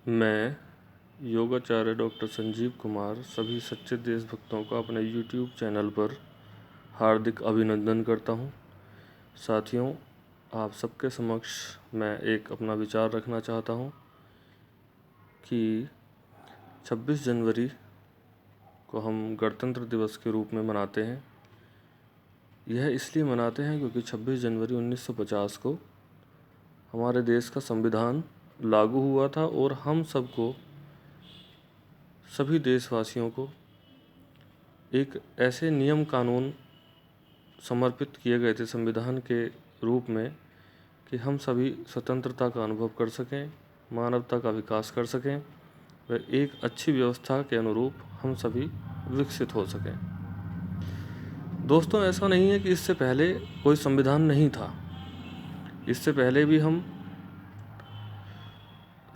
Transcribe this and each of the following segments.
मैं योगाचार्य डॉक्टर संजीव कुमार सभी सच्चे देशभक्तों का अपने यूट्यूब चैनल पर हार्दिक अभिनंदन करता हूं। साथियों, आप सबके समक्ष मैं एक अपना विचार रखना चाहता हूं कि 26 जनवरी को हम गणतंत्र दिवस के रूप में मनाते हैं। यह इसलिए मनाते हैं क्योंकि 26 जनवरी 1950 को हमारे देश का संविधान लागू हुआ था और हम सबको, सभी देशवासियों को एक ऐसे नियम कानून समर्पित किए गए थे संविधान के रूप में कि हम सभी स्वतंत्रता का अनुभव कर सकें, मानवता का विकास कर सकें व एक अच्छी व्यवस्था के अनुरूप हम सभी विकसित हो सकें। दोस्तों, ऐसा नहीं है कि इससे पहले कोई संविधान नहीं था। इससे पहले भी हम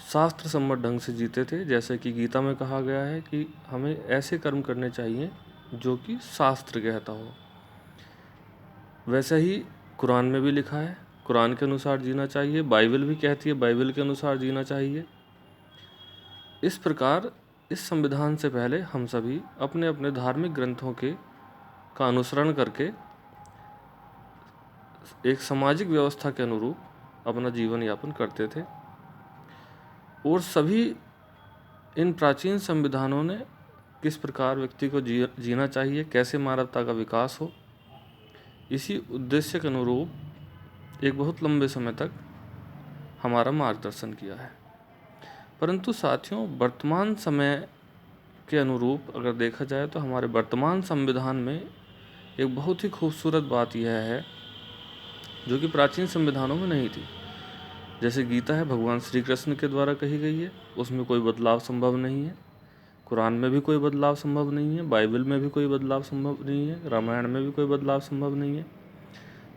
शास्त्र सम्मत ढंग से जीते थे। जैसे कि गीता में कहा गया है कि हमें ऐसे कर्म करने चाहिए जो कि शास्त्र कहता हो। वैसे ही कुरान में भी लिखा है, कुरान के अनुसार जीना चाहिए। बाइबल भी कहती है, बाइबल के अनुसार जीना चाहिए। इस प्रकार इस संविधान से पहले हम सभी अपने अपने धार्मिक ग्रंथों का अनुसरण करके एक सामाजिक व्यवस्था के अनुरूप अपना जीवन यापन करते थे और सभी इन प्राचीन संविधानों ने किस प्रकार व्यक्ति को जीना चाहिए, कैसे मानवता का विकास हो, इसी उद्देश्य के अनुरूप एक बहुत लंबे समय तक हमारा मार्गदर्शन किया है। परंतु साथियों, वर्तमान समय के अनुरूप अगर देखा जाए तो हमारे वर्तमान संविधान में एक बहुत ही खूबसूरत बात यह है जो कि प्राचीन संविधानों में नहीं थी। जैसे गीता है, भगवान श्री कृष्ण के द्वारा कही गई है, उसमें कोई बदलाव संभव नहीं है। कुरान में भी कोई बदलाव संभव नहीं है, बाइबल में भी कोई बदलाव संभव नहीं है, रामायण में भी कोई बदलाव संभव नहीं है।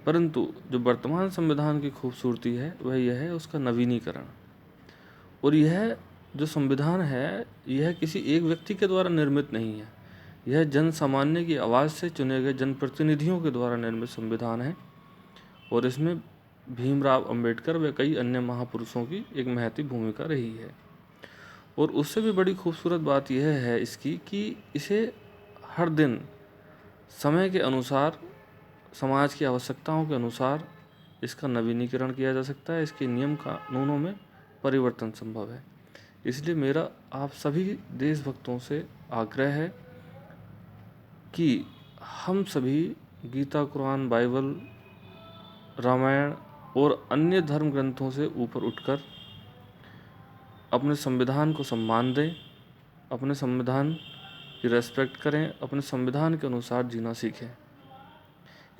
परंतु जो वर्तमान संविधान की खूबसूरती है वह यह है उसका नवीनीकरण। और यह जो संविधान है यह किसी एक व्यक्ति के द्वारा निर्मित नहीं है। यह जन सामान्य की आवाज़ से चुने गए जनप्रतिनिधियों के द्वारा निर्मित संविधान है और इसमें भीमराव अंबेडकर व कई अन्य महापुरुषों की एक महती भूमिका रही है। और उससे भी बड़ी खूबसूरत बात यह है इसकी कि इसे हर दिन समय के अनुसार, समाज की आवश्यकताओं के अनुसार इसका नवीनीकरण किया जा सकता है। इसके नियम कानूनों में परिवर्तन संभव है। इसलिए मेरा आप सभी देशभक्तों से आग्रह है कि हम सभी गीता, कुरान, बाइबल, रामायण और अन्य धर्म ग्रंथों से ऊपर उठकर अपने संविधान को सम्मान दें, अपने संविधान की रेस्पेक्ट करें, अपने संविधान के अनुसार जीना सीखें।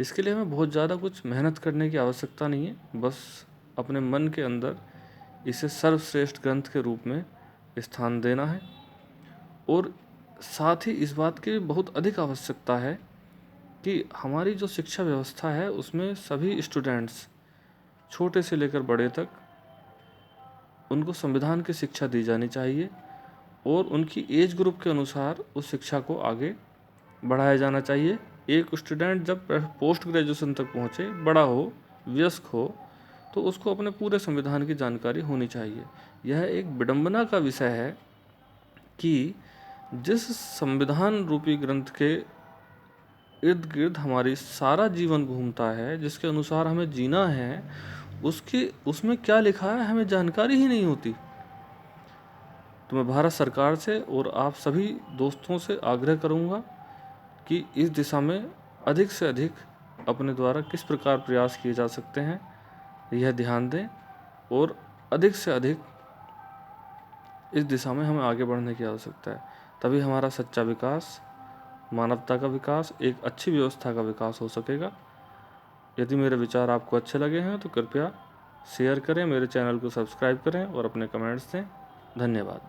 इसके लिए हमें बहुत ज़्यादा कुछ मेहनत करने की आवश्यकता नहीं है। बस अपने मन के अंदर इसे सर्वश्रेष्ठ ग्रंथ के रूप में स्थान देना है। और साथ ही इस बात की बहुत अधिक आवश्यकता है कि हमारी जो शिक्षा व्यवस्था है उसमें सभी स्टूडेंट्स, छोटे से लेकर बड़े तक, उनको संविधान की शिक्षा दी जानी चाहिए और उनकी एज ग्रुप के अनुसार उस शिक्षा को आगे बढ़ाया जाना चाहिए। एक स्टूडेंट जब पोस्ट ग्रेजुएशन तक पहुँचे, बड़ा हो, वयस्क हो, तो उसको अपने पूरे संविधान की जानकारी होनी चाहिए। यह एक विडंबना का विषय है कि जिस संविधान रूपी ग्रंथ के इर्द गिर्द हमारी सारा जीवन घूमता है, जिसके अनुसार हमें जीना है, उसमें क्या लिखा है हमें जानकारी ही नहीं होती। तो मैं भारत सरकार से और आप सभी दोस्तों से आग्रह करूंगा कि इस दिशा में अधिक से अधिक अपने द्वारा किस प्रकार प्रयास किए जा सकते हैं यह ध्यान दें और अधिक से अधिक इस दिशा में हमें आगे बढ़ने की आवश्यकता है। तभी हमारा सच्चा विकास, मानवता का विकास, एक अच्छी व्यवस्था का विकास हो सकेगा। यदि मेरे विचार आपको अच्छे लगे हैं तो कृपया शेयर करें, मेरे चैनल को सब्सक्राइब करें और अपने कमेंट्स दें। धन्यवाद।